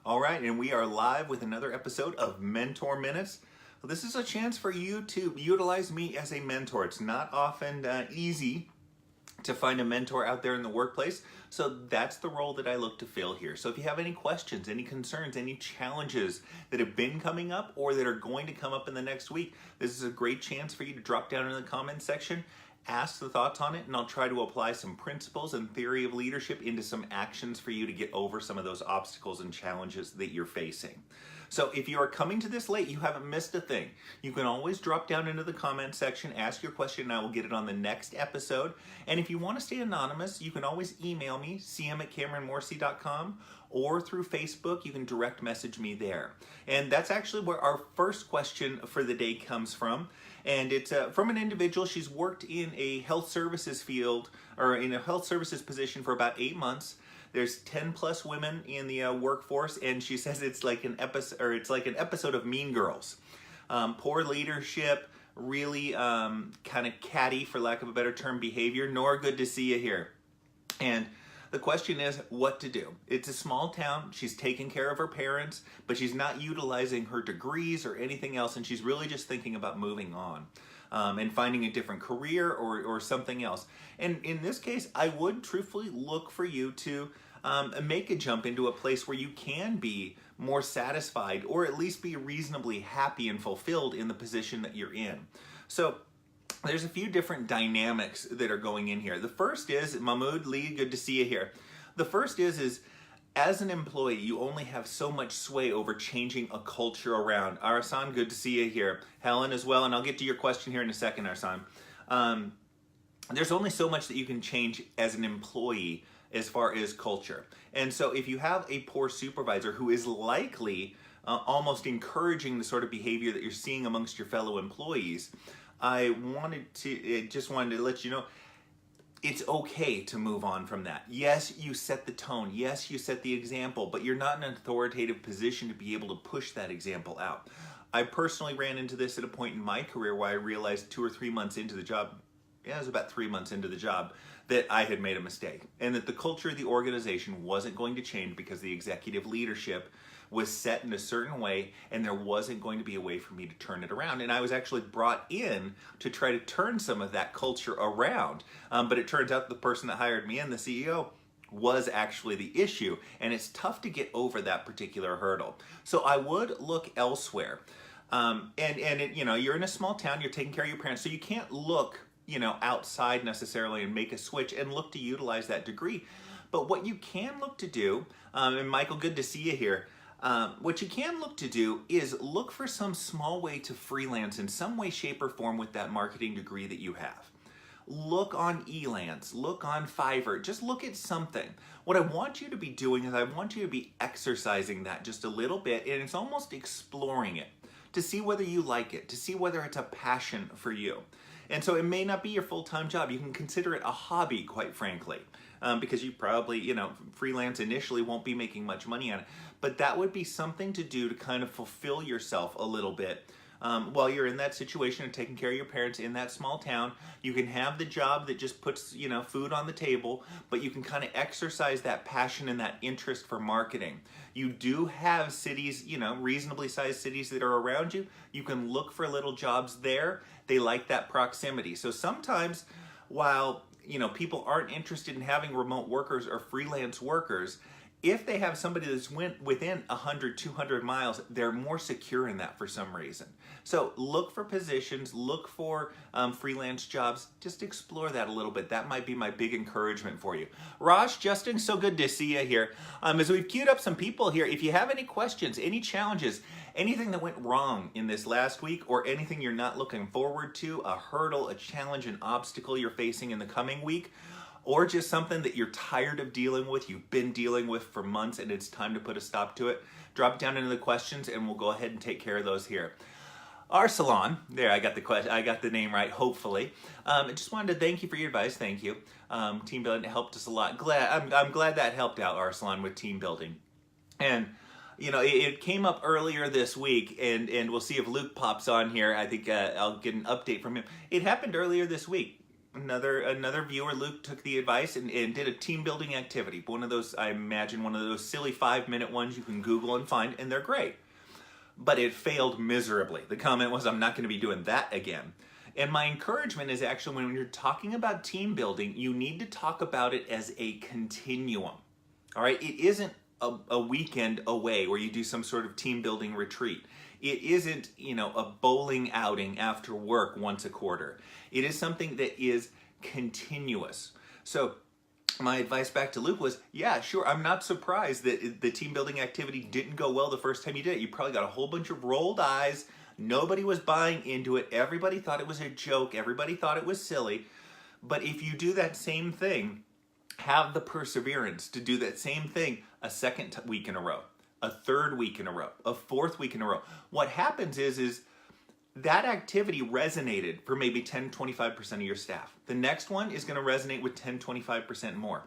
All right, and we are live with another episode of Mentor Minutes. Well, this is a chance for you to utilize me as a mentor. It's not often easy to find a mentor out there in the workplace, so that's the role that I look to fill here. So if you have any questions, any concerns, any challenges that have been coming up or that are going to come up in the next week, this is a great chance for you to drop down in the comments section, ask the thoughts on it, and I'll try to apply some principles and theory of leadership into some actions for you to get over some of those obstacles and challenges that you're facing. So if you are coming to this late, you haven't missed a thing. You can always drop down into the comment section, ask your question, and I will get it on the next episode. And if you want to stay anonymous, you can always email me, cm@cameronmorsey.com, or through Facebook, you can direct message me there. And that's actually where our first question for the day comes from. And it's from an individual. She's worked in a health services field, or in a health services position for about 8 months. There's 10 plus women in the workforce, and she says it's like an episode of Mean Girls. Poor leadership, really kind of catty, for lack of a better term, behavior. Nora, good to see you here. And the question is what to do. It's a small town. She's taking care of her parents, but she's not utilizing her degrees or anything else, and she's really just thinking about moving on. And finding a different career or something else. And in this case, I would truthfully look for you to make a jump into a place where you can be more satisfied or at least be reasonably happy and fulfilled in the position that you're in. So there's a few different dynamics that are going in here. The first is, Mahmoud Lee, good to see you here. The first is as an employee, you only have so much sway over changing a culture around. Arsan, good to see you here. Helen as well, and I'll get to your question here in a second, Arsan. There's only so much that you can change as an employee as far as culture. And so if you have a poor supervisor who is likely almost encouraging the sort of behavior that you're seeing amongst your fellow employees, I just wanted to let you know, it's okay to move on from that. Yes, you set the tone. Yes, you set the example, but you're not in an authoritative position to be able to push that example out. I personally ran into this at a point in my career where I realized 2 or 3 months into the job, it was about 3 months into the job, that I had made a mistake and that the culture of the organization wasn't going to change because the executive leadership was set in a certain way and there wasn't going to be a way for me to turn it around. And I was actually brought in to try to turn some of that culture around. But it turns out the person that hired me and the CEO was actually the issue. And it's tough to get over that particular hurdle. So I would look elsewhere. You're in a small town, you're taking care of your parents, so you can't look outside necessarily and make a switch and look to utilize that degree. But what you can look to do, and Michael, good to see you here, what you can look to do is look for some small way to freelance in some way, shape, or form with that marketing degree that you have. Look on Elance, look on Fiverr, just look at something. What I want you to be doing is I want you to be exercising that just a little bit, and it's almost exploring it to see whether you like it, to see whether it's a passion for you. And so it may not be your full-time job. You can consider it a hobby, quite frankly, because you probably, freelance initially won't be making much money on it. But that would be something to do to kind of fulfill yourself a little bit. While you're in that situation and taking care of your parents in that small town, you can have the job that just puts, food on the table, but you can kind of exercise that passion and that interest for marketing. You do have cities, reasonably sized cities that are around you. You can look for little jobs there. They like that proximity. So sometimes while, people aren't interested in having remote workers or freelance workers, if they have somebody that's within 100, 200 miles, they're more secure in that for some reason. So look for positions, look for freelance jobs, just explore that a little bit. That might be my big encouragement for you. Raj, Justin, so good to see you here. As we've queued up some people here, if you have any questions, any challenges, anything that went wrong in this last week or anything you're not looking forward to, a hurdle, a challenge, an obstacle you're facing in the coming week, or just something that you're tired of dealing with, you've been dealing with for months and it's time to put a stop to it, drop it down into the questions and we'll go ahead and take care of those here. Arsalan, there, I got the name right, hopefully. I just wanted to thank you for your advice, thank you. Team building helped us a lot. I'm glad that helped out, Arsalan, with team building. And it came up earlier this week, and we'll see if Luke pops on here. I think I'll get an update from him. It happened earlier this week. another viewer, Luke, took the advice and did a team building activity. One of those, I imagine, one of those silly 5-minute ones you can Google and find, and they're great. But it failed miserably. The comment was, I'm not going to be doing that again. And my encouragement is actually when you're talking about team building, you need to talk about it as a continuum. All right? It isn't a weekend away where you do some sort of team building retreat. It isn't, a bowling outing after work once a quarter. It is something that is continuous. So my advice back to Luke was, yeah, sure, I'm not surprised that the team building activity didn't go well the first time you did it. You probably got a whole bunch of rolled eyes. Nobody was buying into it. Everybody thought it was a joke. Everybody thought it was silly. But if you do that same thing, have the perseverance to do that same thing a second week in a row, a third week in a row, a fourth week in a row. What happens is that activity resonated for maybe 10, 25% of your staff. The next one is going to resonate with 10, 25% more.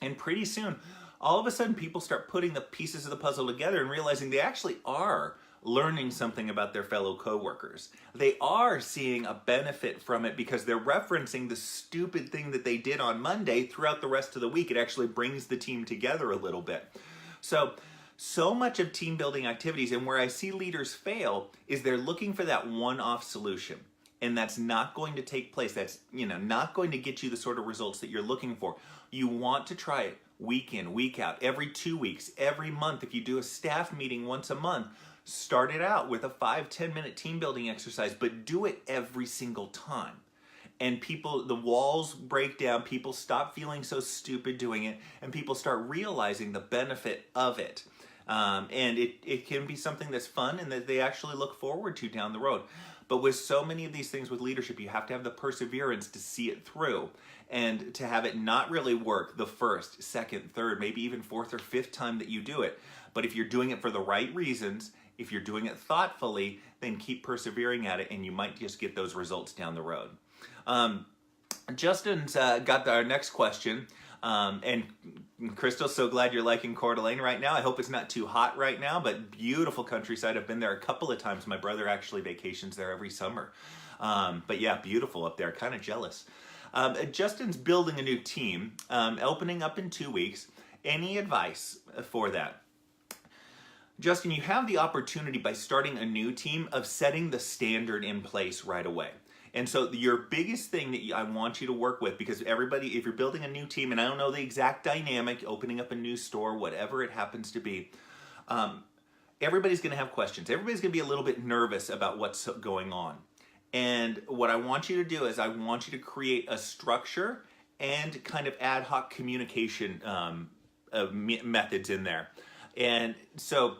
And pretty soon, all of a sudden, people start putting the pieces of the puzzle together and realizing they actually are learning something about their fellow coworkers. They are seeing a benefit from it because they're referencing the stupid thing that they did on Monday throughout the rest of the week. It actually brings the team together a little bit. So much of team building activities, and where I see leaders fail, is they're looking for that one-off solution. And that's not going to take place. That's not going to get you the sort of results that you're looking for. You want to try it week in, week out, every 2 weeks, every month. If you do a staff meeting once a month, start it out with a 5-10 minute team building exercise, but do it every single time. And the walls break down, people stop feeling so stupid doing it, and people start realizing the benefit of it. And it can be something that's fun and that they actually look forward to down the road. But with so many of these things with leadership, you have to have the perseverance to see it through and to have it not really work the first, second, third, maybe even fourth or fifth time that you do it. But if you're doing it for the right reasons, if you're doing it thoughtfully, then keep persevering at it and you might just get those results down the road. Justin's got our next question. And Crystal, so glad you're liking Coeur d'Alene right now. I hope it's not too hot right now, but beautiful countryside. I've been there a couple of times. My brother actually vacations there every summer. But yeah, beautiful up there. Kind of jealous. Justin's building a new team, opening up in 2 weeks. Any advice for that? Justin, you have the opportunity by starting a new team of setting the standard in place right away. And so your biggest thing that I want you to work with, because everybody, if you're building a new team, and I don't know the exact dynamic, opening up a new store, whatever it happens to be, everybody's going to have questions. Everybody's going to be a little bit nervous about what's going on. And what I want you to do is I want you to create a structure and kind of ad hoc communication methods in there. And so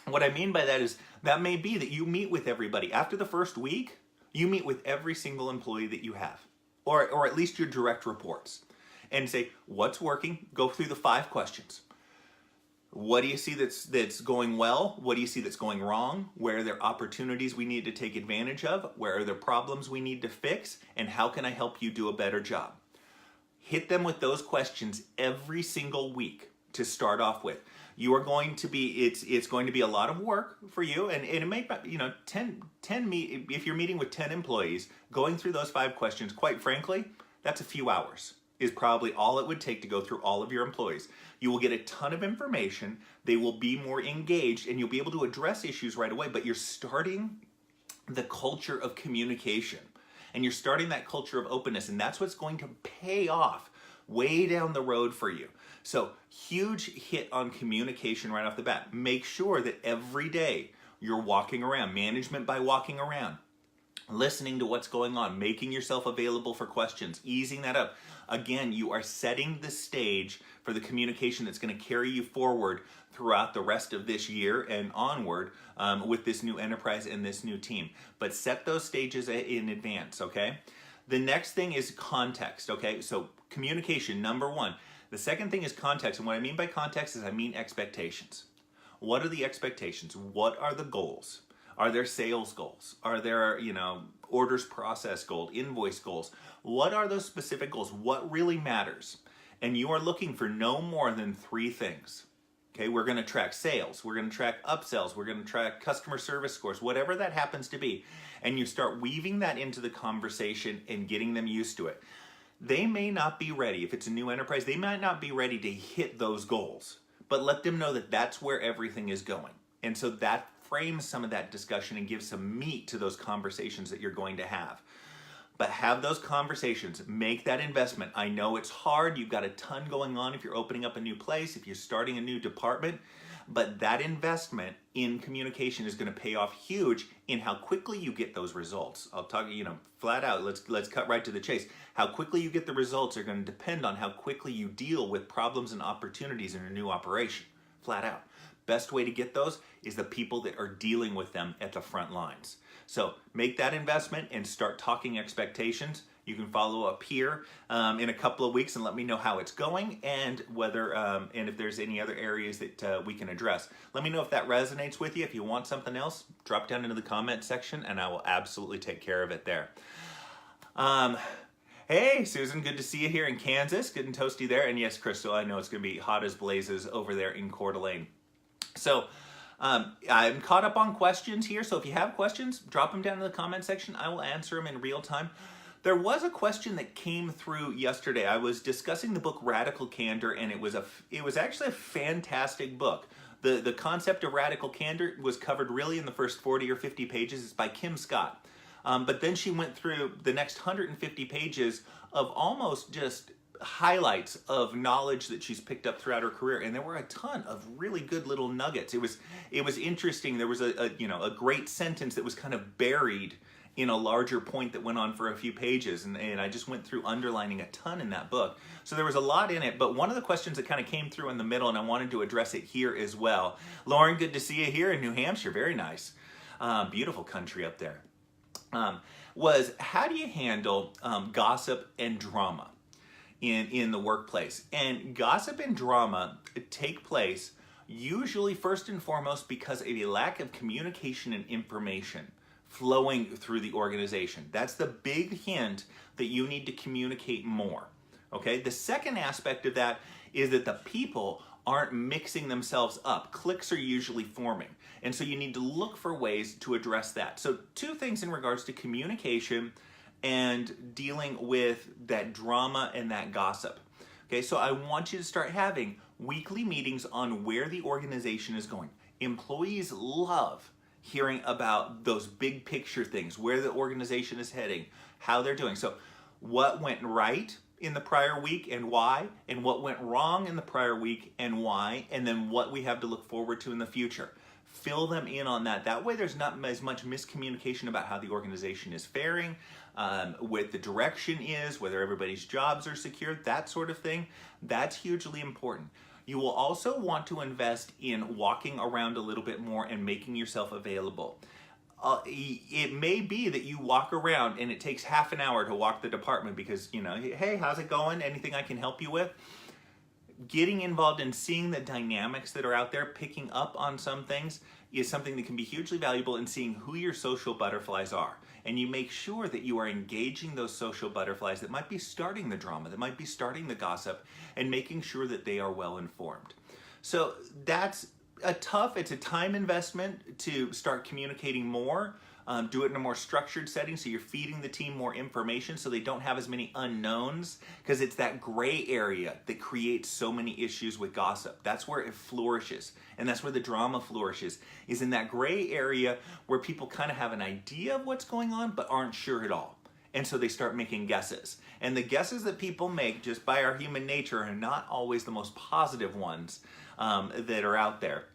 what I mean by that is that may be that you meet with everybody. After the first week, you meet with every single employee that you have, or at least your direct reports, and say, what's working? Go through the 5 questions. What do you see that's going well? What do you see that's going wrong? Where are there opportunities we need to take advantage of? Where are there problems we need to fix? And how can I help you do a better job? Hit them with those questions every single week to start off with. You are going to be, it's going to be a lot of work for you, and it may, 10 if you're meeting with 10 employees, going through those 5 questions, quite frankly, that's a few hours, is probably all it would take to go through all of your employees. You will get a ton of information, they will be more engaged, and you'll be able to address issues right away, but you're starting the culture of communication, and you're starting that culture of openness, and that's what's going to pay off way down the road for you. So huge hit on communication right off the bat. Make sure that every day you're walking around, management by walking around, listening to what's going on, making yourself available for questions, easing that up. Again, you are setting the stage for the communication that's going to carry you forward throughout the rest of this year and onward with this new enterprise and this new team. But set those stages in advance, okay? The next thing is context, okay? So communication, number 1. The second thing is context, and what I mean by context is I mean expectations. What are the expectations? What are the goals? Are there sales goals? Are there, orders process goals, invoice goals? What are those specific goals? What really matters? And you are looking for no more than 3 things. Okay, we're going to track sales, we're going to track upsells, we're going to track customer service scores, whatever that happens to be. And you start weaving that into the conversation and getting them used to it. They may not be ready. If it's a new enterprise, they might not be ready to hit those goals, but let them know that that's where everything is going. And so that frames some of that discussion and gives some meat to those conversations that you're going to have. But have those conversations, make that investment. I know it's hard. You've got a ton going on if you're opening up a new place, if you're starting a new department, but that investment in communication is going to pay off huge in how quickly you get those results. I'll talk, flat out. Let's cut right to the chase. How quickly you get the results are going to depend on how quickly you deal with problems and opportunities in a new operation. Flat out. Best way to get those is the people that are dealing with them at the front lines. So make that investment and start talking expectations. You can follow up here in a couple of weeks and let me know how it's going and whether and if there's any other areas that we can address. Let me know if that resonates with you. If you want something else, drop down into the comment section and I will absolutely take care of it there. Hey, Susan, good to see you here in Kansas. Good and toasty there. And yes, Crystal, I know it's going to be hot as blazes over there in Coeur d'Alene. So I'm caught up on questions here. So if you have questions, drop them down in the comment section. I will answer them in real time. There was a question that came through yesterday. I was discussing the book Radical Candor, and it was actually a fantastic book. The concept of radical candor was covered really in the first 40 or 50 pages. It's by Kim Scott. But then she went through the next 150 pages of almost just highlights of knowledge that she's picked up throughout her career, and there were a ton of really good little nuggets. It was interesting. There was a great sentence that was kind of buried in a larger point that went on for a few pages, and I just went through underlining a ton in that book. So there was a lot in it, but one of the questions that kind of came through in the middle, and I wanted to address it here as well. Lauren, good to see you here in New Hampshire. Very nice. Beautiful country up there. Was how do you handle gossip and drama in the workplace? And gossip and drama take place usually first and foremost because of a lack of communication and information flowing through the organization. That's the big hint that you need to communicate more. Okay? The second aspect of that is that the people aren't mixing themselves up. Cliques are usually forming. And so you need to look for ways to address that. So two things in regards to communication and dealing with that drama and that gossip. Okay, so I want you to start having weekly meetings on where the organization is going. Employees love hearing about those big picture things, where the organization is heading, how they're doing. So what went right in the prior week and why, and what went wrong in the prior week and why, and then what we have to look forward to in the future. Fill them in on that. That way there's not as much miscommunication about how the organization is faring, what the direction is, whether everybody's jobs are secure, that sort of thing. That's hugely important. You will also want to invest in walking around a little bit more and making yourself available. It may be that you walk around and it takes half an hour to walk the department because, hey, how's it going? Anything I can help you with? Getting involved and seeing the dynamics that are out there, picking up on some things is something that can be hugely valuable in seeing who your social butterflies are. And you make sure that you are engaging those social butterflies that might be starting the drama, that might be starting the gossip, and making sure that they are well informed. So that's it's a time investment to start communicating more. Do it in a more structured setting so you're feeding the team more information so they don't have as many unknowns, because it's that gray area that creates so many issues with gossip. That's where it flourishes, and that's where the drama flourishes, is in that gray area where people kind of have an idea of what's going on but aren't sure at all. And so they start making guesses. And the guesses that people make just by our human nature are not always the most positive ones that are out there.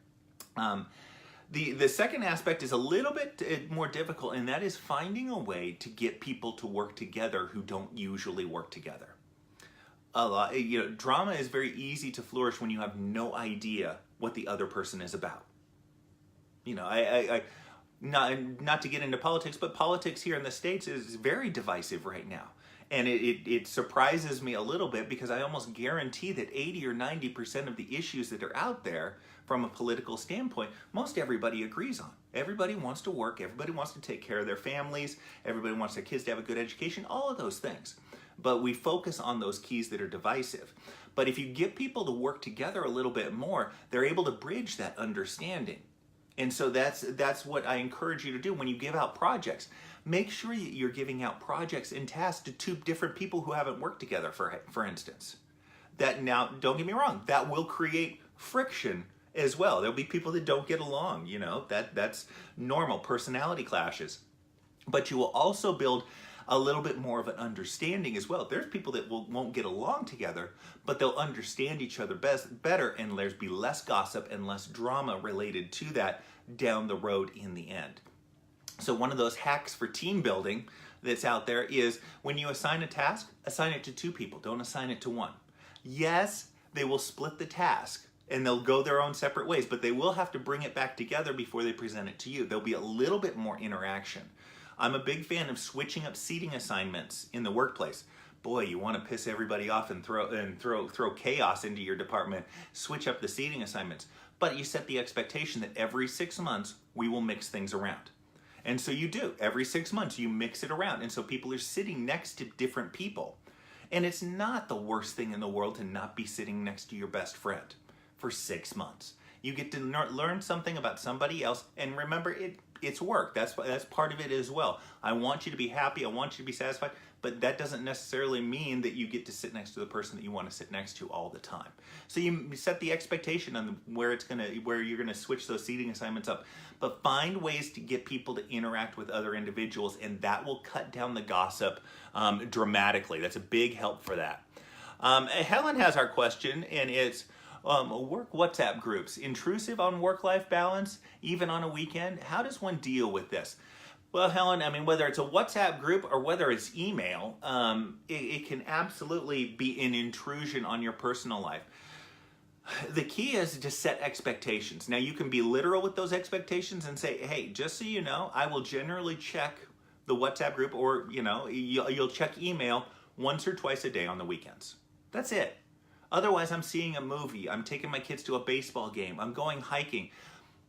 The second aspect is a little bit more difficult, and that is finding a way to get people to work together who don't usually work together. Drama is very easy to flourish when you have no idea what the other person is about. Not to get into politics, but politics here in the States is very divisive right now. And it surprises me a little bit because I almost guarantee that 80 or 90% of the issues that are out there from a political standpoint, most everybody agrees on. Everybody wants to work, everybody wants to take care of their families, everybody wants their kids to have a good education, all of those things. But we focus on those keys that are divisive. But if you get people to work together a little bit more, they're able to bridge that understanding. And so that's what I encourage you to do when you give out projects. Make sure you're giving out projects and tasks to two different people who haven't worked together, for instance. That, now, don't get me wrong, that will create friction as well. There'll be people that don't get along, you know, that's normal, personality clashes. But you will also build a little bit more of an understanding as well. There's people that won't get along together, but they'll understand each other better, and there's be less gossip and less drama related to that down the road in the end. So one of those hacks for team building that's out there is when you assign a task, assign it to two people. Don't assign it to one. Yes, they will split the task and they'll go their own separate ways, but they will have to bring it back together before they present it to you. There'll be a little bit more interaction. I'm a big fan of switching up seating assignments in the workplace. Boy, you want to piss everybody off and throw chaos into your department. Switch up the seating assignments. But you set the expectation that every 6 months we will mix things around. And so you do. Every 6 months you mix it around. And so people are sitting next to different people. And it's not the worst thing in the world to not be sitting next to your best friend for 6 months. You get to learn something about somebody else, and remember, it's work. That's part of it as well. I want you to be happy. I want you to be satisfied. But that doesn't necessarily mean that you get to sit next to the person that you want to sit next to all the time. So you set the expectation on where you're gonna switch those seating assignments up. But find ways to get people to interact with other individuals, and that will cut down the gossip dramatically. That's a big help for that. Helen has our question, and it's work WhatsApp groups. Intrusive on work-life balance, even on a weekend? How does one deal with this? Well, Helen, I mean, whether it's a WhatsApp group or whether it's email, it can absolutely be an intrusion on your personal life. The key is to set expectations. Now, you can be literal with those expectations and say, hey, just so you know, I will generally check the WhatsApp group, or, you know, you'll check email once or twice a day on the weekends. That's it. Otherwise, I'm seeing a movie, I'm taking my kids to a baseball game, I'm going hiking.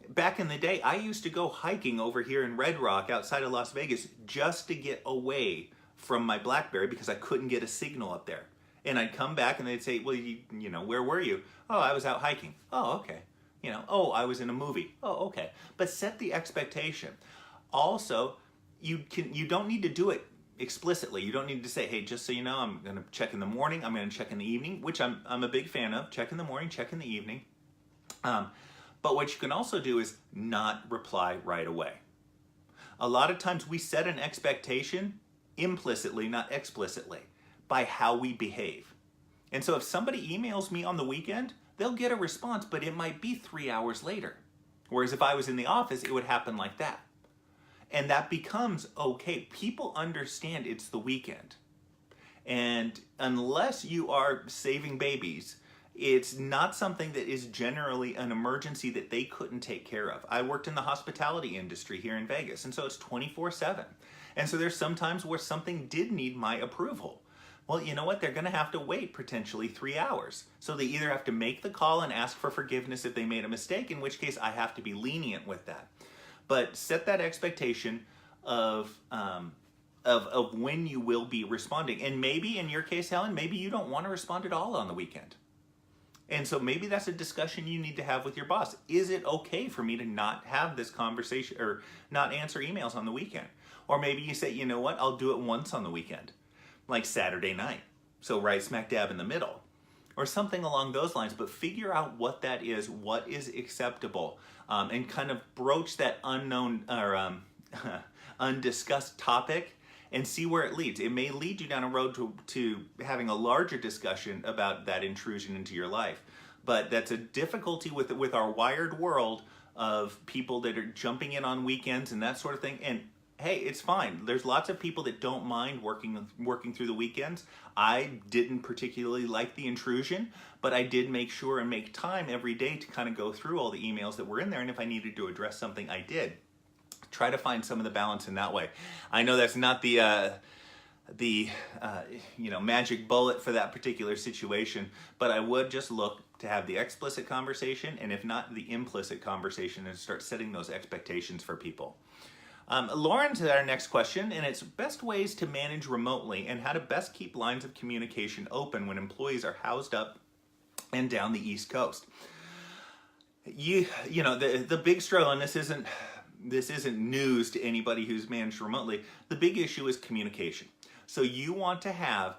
Back in the day, I used to go hiking over here in Red Rock outside of Las Vegas just to get away from my BlackBerry because I couldn't get a signal up there. And I'd come back and they'd say, well, you know, where were you? Oh, I was out hiking. Oh, okay. You know, oh, I was in a movie. Oh, okay. But set the expectation. Also, you don't need to do it explicitly. You don't need to say, hey, just so you know, I'm going to check in the morning, I'm going to check in the evening, which I'm a big fan of. Check in the morning, check in the evening. But what you can also do is not reply right away. A lot of times we set an expectation implicitly, not explicitly, by how we behave. And so if somebody emails me on the weekend, they'll get a response, but it might be 3 hours later. Whereas if I was in the office, it would happen like that. And that becomes okay. People understand it's the weekend. And unless you are saving babies, it's not something that is generally an emergency that they couldn't take care of. I worked in the hospitality industry here in Vegas, and so it's 24/7. And so there's some times where something did need my approval. Well, you know what? They're going to have to wait potentially 3 hours. So they either have to make the call and ask for forgiveness if they made a mistake, in which case I have to be lenient with that. But set that expectation of when you will be responding. And maybe in your case, Helen, maybe you don't want to respond at all on the weekend. And so maybe that's a discussion you need to have with your boss. Is it okay for me to not have this conversation or not answer emails on the weekend? Or maybe you say, you know what, I'll do it once on the weekend, like Saturday night. So right smack dab in the middle. Or something along those lines, but figure out what that is, what is acceptable, and kind of broach that unknown or undiscussed topic and see where it leads. It may lead you down a road to having a larger discussion about that intrusion into your life. But that's a difficulty with our wired world of people that are jumping in on weekends and that sort of thing. And hey, it's fine. There's lots of people that don't mind working through the weekends. I didn't particularly like the intrusion, but I did make sure and make time every day to kind of go through all the emails that were in there. And if I needed to address something, I did. Try to find some of the balance in that way. I know that's not the magic bullet for that particular situation, but I would just look to have the explicit conversation, and if not, the implicit conversation, and start setting those expectations for people. Lauren's our next question, and it's best ways to manage remotely and how to best keep lines of communication open when employees are housed up and down the East Coast. You know, the big struggle, and this isn't news to anybody who's managed remotely. The big issue is communication. So you want to have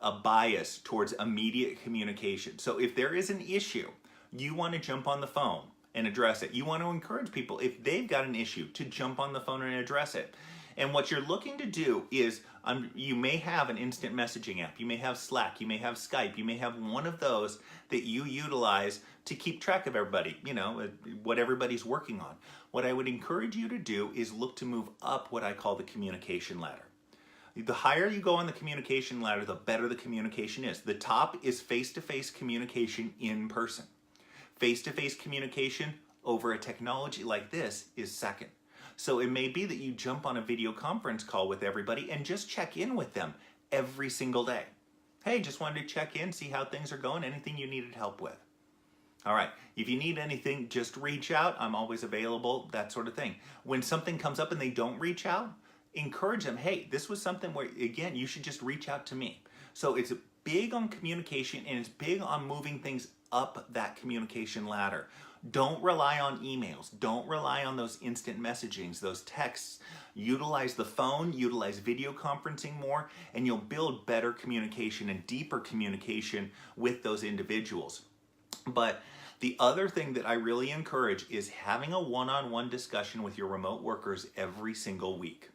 a bias towards immediate communication. So if there is an issue, you want to jump on the phone and address it. You want to encourage people, if they've got an issue, to jump on the phone and address it. And what you're looking to do is, you may have an instant messaging app, you may have Slack, you may have Skype, you may have one of those that you utilize to keep track of everybody, you know, what everybody's working on. What I would encourage you to do is look to move up what I call the communication ladder. The higher you go on the communication ladder, the better the communication is. The top is face-to-face communication in person. Face-to-face communication over a technology like this is second. So it may be that you jump on a video conference call with everybody and just check in with them every single day. Hey, just wanted to check in, see how things are going, anything you needed help with. All right, if you need anything, just reach out. I'm always available, that sort of thing. When something comes up and they don't reach out, encourage them. Hey, this was something where, again, you should just reach out to me. So it's big on communication, and it's big on moving things up that communication ladder. Don't rely on emails. Don't rely on those instant messagings, those texts. Utilize the phone, utilize video conferencing more, and you'll build better communication and deeper communication with those individuals. But the other thing that I really encourage is having a one-on-one discussion with your remote workers every single week.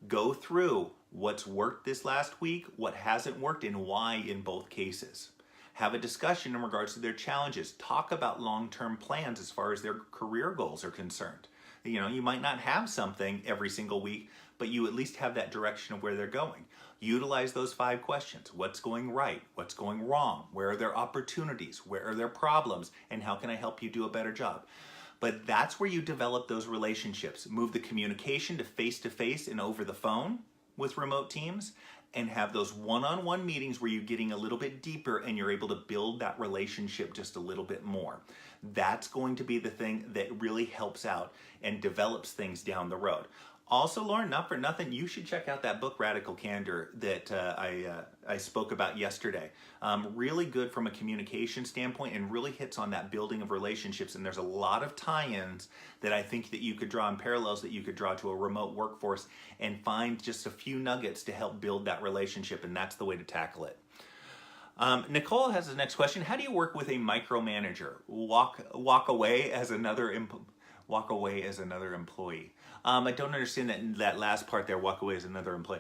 Go through what's worked this last week, what hasn't worked, and why in both cases. Have a discussion in regards to their challenges. Talk about long-term plans as far as their career goals are concerned. You know, you might not have something every single week, but you at least have that direction of where they're going. Utilize those 5 questions. What's going right? What's going wrong? Where are their opportunities? Where are their problems? And how can I help you do a better job? But that's where you develop those relationships. Move the communication to face-to-face and over the phone with remote teams, and have those one-on-one meetings where you're getting a little bit deeper and you're able to build that relationship just a little bit more. That's going to be the thing that really helps out and develops things down the road. Also, Lauren, not for nothing, you should check out that book, Radical Candor, that I spoke about yesterday. Really good from a communication standpoint, and really hits on that building of relationships. And there's a lot of tie-ins that I think that you could draw, and parallels that you could draw to a remote workforce, and find just a few nuggets to help build that relationship, and that's the way to tackle it. Nicole has the next question. How do you work with a micromanager? Walk away as another employee. I don't understand that last part there, walk away as another employee.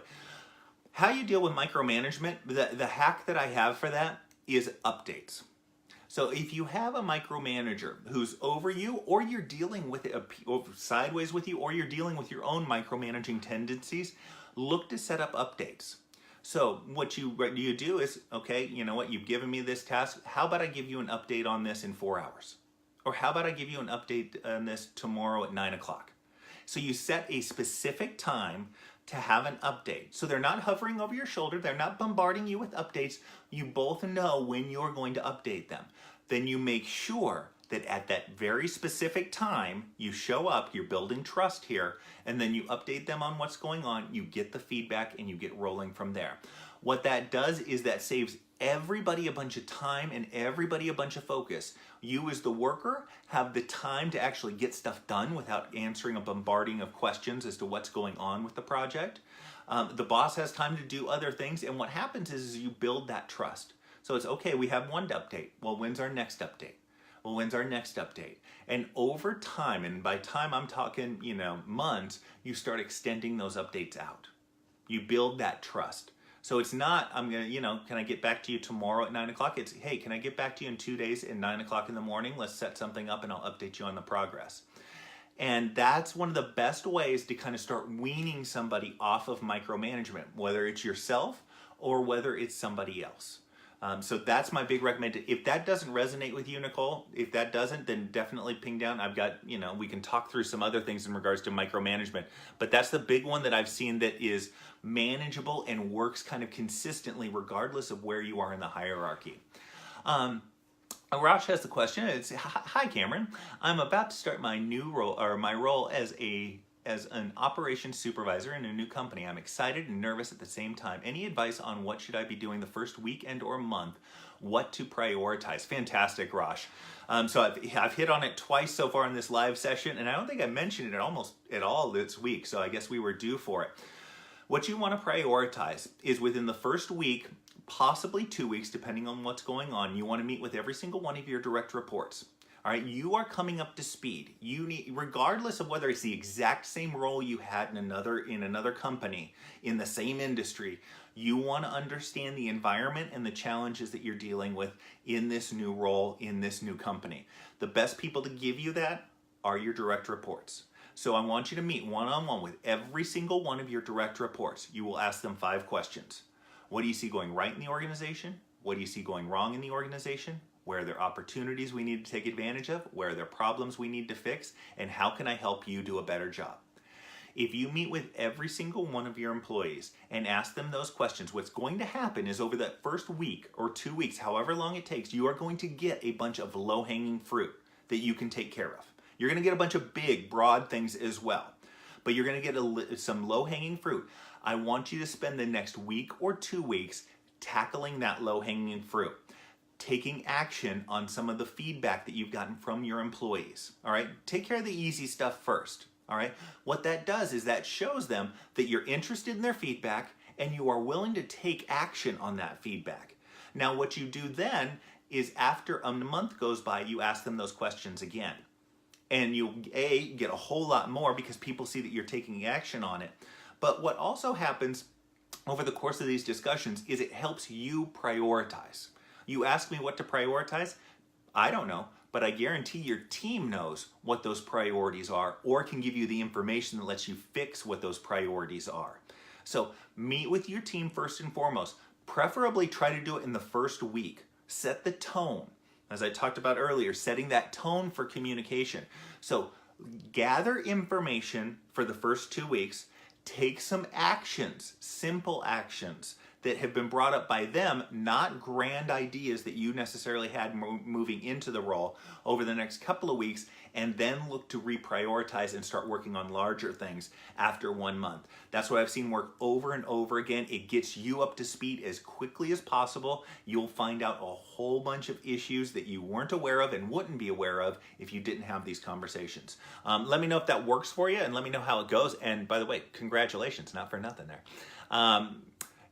How you deal with micromanagement, the hack that I have for that is updates. So if you have a micromanager who's over you, or you're dealing with it sideways with you, or you're dealing with your own micromanaging tendencies, look to set up updates. So what you do is, okay, you know what, you've given me this task. How about I give you an update on this in 4 hours? Or how about I give you an update on this tomorrow at 9 o'clock? So you set a specific time to have an update. So they're not hovering over your shoulder. They're not bombarding you with updates. You both know when you're going to update them. Then you make sure that at that very specific time, you show up, you're building trust here, and then you update them on what's going on, you get the feedback, and you get rolling from there. What that does is that saves everybody a bunch of time and everybody a bunch of focus. You as the worker have the time to actually get stuff done without answering a bombarding of questions as to what's going on with the project. The boss has time to do other things, and what happens is you build that trust. So it's, okay, we have one update. Well, when's our next update? Well, when's our next update? And over time, and by time I'm talking, months, you start extending those updates out. You build that trust. So it's not, I'm going to, can I get back to you tomorrow at 9 o'clock? It's, hey, can I get back to you in 2 days at 9 o'clock in the morning? Let's set something up and I'll update you on the progress. And that's one of the best ways to kind of start weaning somebody off of micromanagement, whether it's yourself or whether it's somebody else. So that's my big recommendation. If that doesn't resonate with you, Nicole, if that doesn't, then definitely ping down. I've got, we can talk through some other things in regards to micromanagement. But that's the big one that I've seen that is manageable and works kind of consistently regardless of where you are in the hierarchy. Arash has the question. It's, hi, Cameron. I'm about to start my new role, or my role as an operations supervisor in a new company. I'm excited and nervous at the same time. Any advice on what should I be doing the first week and or month what to prioritize. Fantastic, Rosh. So I've hit on it twice so far in this live session, and I don't think I mentioned it almost at all this week, so I guess we were due for it. What you want to prioritize is within the first week, possibly 2 weeks, depending on what's going on, you want to meet with every single one of your direct reports. All right, you are coming up to speed. You need, regardless of whether it's the exact same role you had in another company, in the same industry, you want to understand the environment and the challenges that you're dealing with in this new role, in this new company. The best people to give you that are your direct reports. So I want you to meet one-on-one with every single one of your direct reports. You will ask them 5 questions. What do you see going right in the organization? What do you see going wrong in the organization? Where are there opportunities we need to take advantage of? Where are there problems we need to fix? And how can I help you do a better job? If you meet with every single one of your employees and ask them those questions, what's going to happen is over that first week or 2 weeks, however long it takes, you are going to get a bunch of low-hanging fruit that you can take care of. You're going to get a bunch of big, broad things as well, but you're going to get some low-hanging fruit. I want you to spend the next week or 2 weeks tackling that low-hanging fruit, taking action on some of the feedback that you've gotten from your employees. All right, take care of the easy stuff first. All right, what that does is that shows them that you're interested in their feedback and you are willing to take action on that feedback. Now, what you do then is after a month goes by, you ask them those questions again. And you'll get a whole lot more because people see that you're taking action on it. But what also happens over the course of these discussions is it helps you prioritize. You ask me what to prioritize, I don't know, but I guarantee your team knows what those priorities are or can give you the information that lets you fix what those priorities are. So meet with your team first and foremost. Preferably try to do it in the first week. Set the tone. As I talked about earlier, setting that tone for communication. So gather information for the first 2 weeks. Take some actions, simple actions that have been brought up by them, not grand ideas that you necessarily had moving into the role over the next couple of weeks, and then look to reprioritize and start working on larger things after 1 month. That's what I've seen work over and over again. It gets you up to speed as quickly as possible. You'll find out a whole bunch of issues that you weren't aware of and wouldn't be aware of if you didn't have these conversations. Let me know if that works for you and let me know how it goes. And by the way, congratulations, not for nothing there.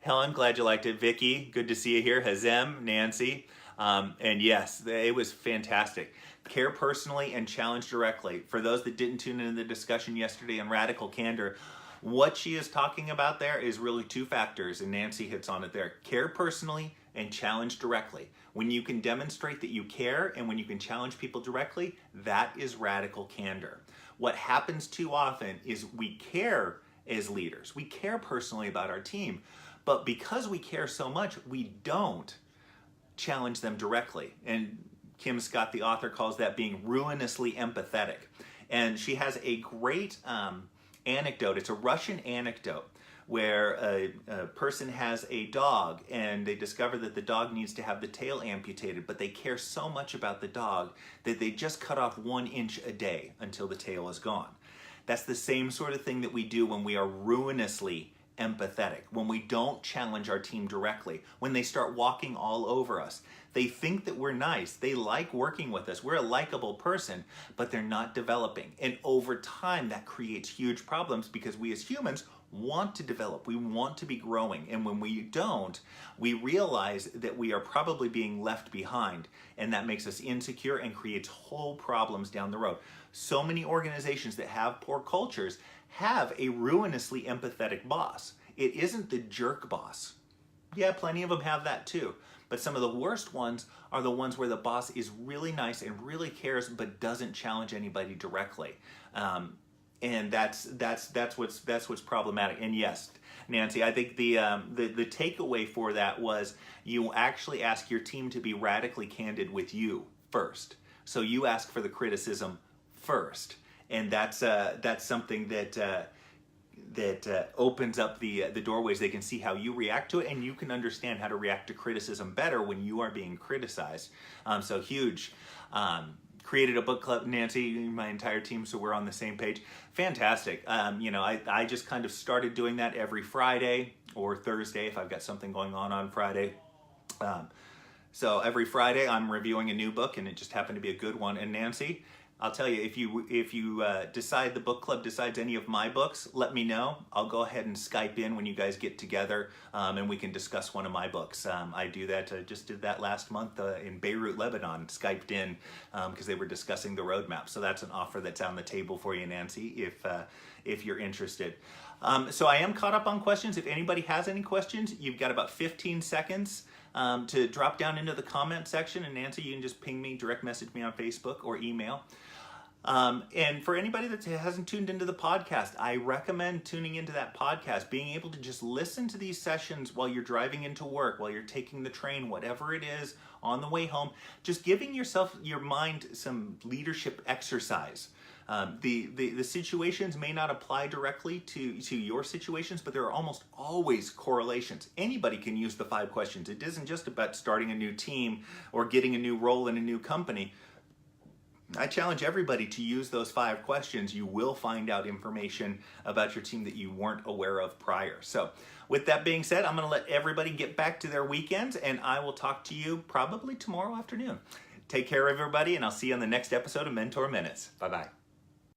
Helen, glad you liked it. Vicky, good to see you here. Hazem, Nancy, and yes, it was fantastic. Care personally and challenge directly. For those that didn't tune into the discussion yesterday on Radical Candor, what she is talking about there is really 2 factors, and Nancy hits on it there. Care personally and challenge directly. When you can demonstrate that you care and when you can challenge people directly, that is radical candor. What happens too often is we care as leaders. We care personally about our team, but because we care so much, we don't challenge them directly. And Kim Scott, the author, calls that being ruinously empathetic. And she has a great anecdote. It's a Russian anecdote where a person has a dog and they discover that the dog needs to have the tail amputated, but they care so much about the dog that they just cut off 1 inch a day until the tail is gone. That's the same sort of thing that we do when we are ruinously empathetic, when we don't challenge our team directly, when they start walking all over us. They think that we're nice, they like working with us, we're a likable person, but they're not developing. And over time, that creates huge problems because we as humans want to develop, we want to be growing, and when we don't, we realize that we are probably being left behind, and that makes us insecure and creates whole problems down the road. So many organizations that have poor cultures have a ruinously empathetic boss. It isn't the jerk boss. Yeah, plenty of them have that too. But some of the worst ones are the ones where the boss is really nice and really cares, but doesn't challenge anybody directly. And that's what's problematic. And yes, Nancy, I think the takeaway for that was you actually ask your team to be radically candid with you first. So you ask for the criticism first. And that's something that opens up the doorways. They can see how you react to it, and you can understand how to react to criticism better when you are being criticized. So huge. Created a book club, Nancy, my entire team, so we're on the same page. Fantastic. I just kind of started doing that every Friday or Thursday if I've got something going on Friday. So every Friday I'm reviewing a new book, and it just happened to be a good one. And Nancy, I'll tell you, if you decide the book club decides any of my books, let me know. I'll go ahead and Skype in when you guys get together, and we can discuss one of my books. I do that. I just did that last month in Beirut, Lebanon. Skyped in because they were discussing the roadmap. So that's an offer that's on the table for you, Nancy, if you're interested. So I am caught up on questions. If anybody has any questions, you've got about 15 seconds to drop down into the comment section. And Nancy, you can just ping me, direct message me on Facebook or email. And for anybody that hasn't tuned into the podcast, I recommend tuning into that podcast, being able to just listen to these sessions while you're driving into work, while you're taking the train, whatever it is, on the way home, just giving your mind some leadership exercise. The situations may not apply directly to your situations, but there are almost always correlations. Anybody can use the 5 questions. It isn't just about starting a new team or getting a new role in a new company. I challenge everybody to use those 5 questions. You will find out information about your team that you weren't aware of prior. So with that being said, I'm going to let everybody get back to their weekends, and I will talk to you probably tomorrow afternoon. Take care, everybody, and I'll see you on the next episode of Mentor Minutes. Bye-bye.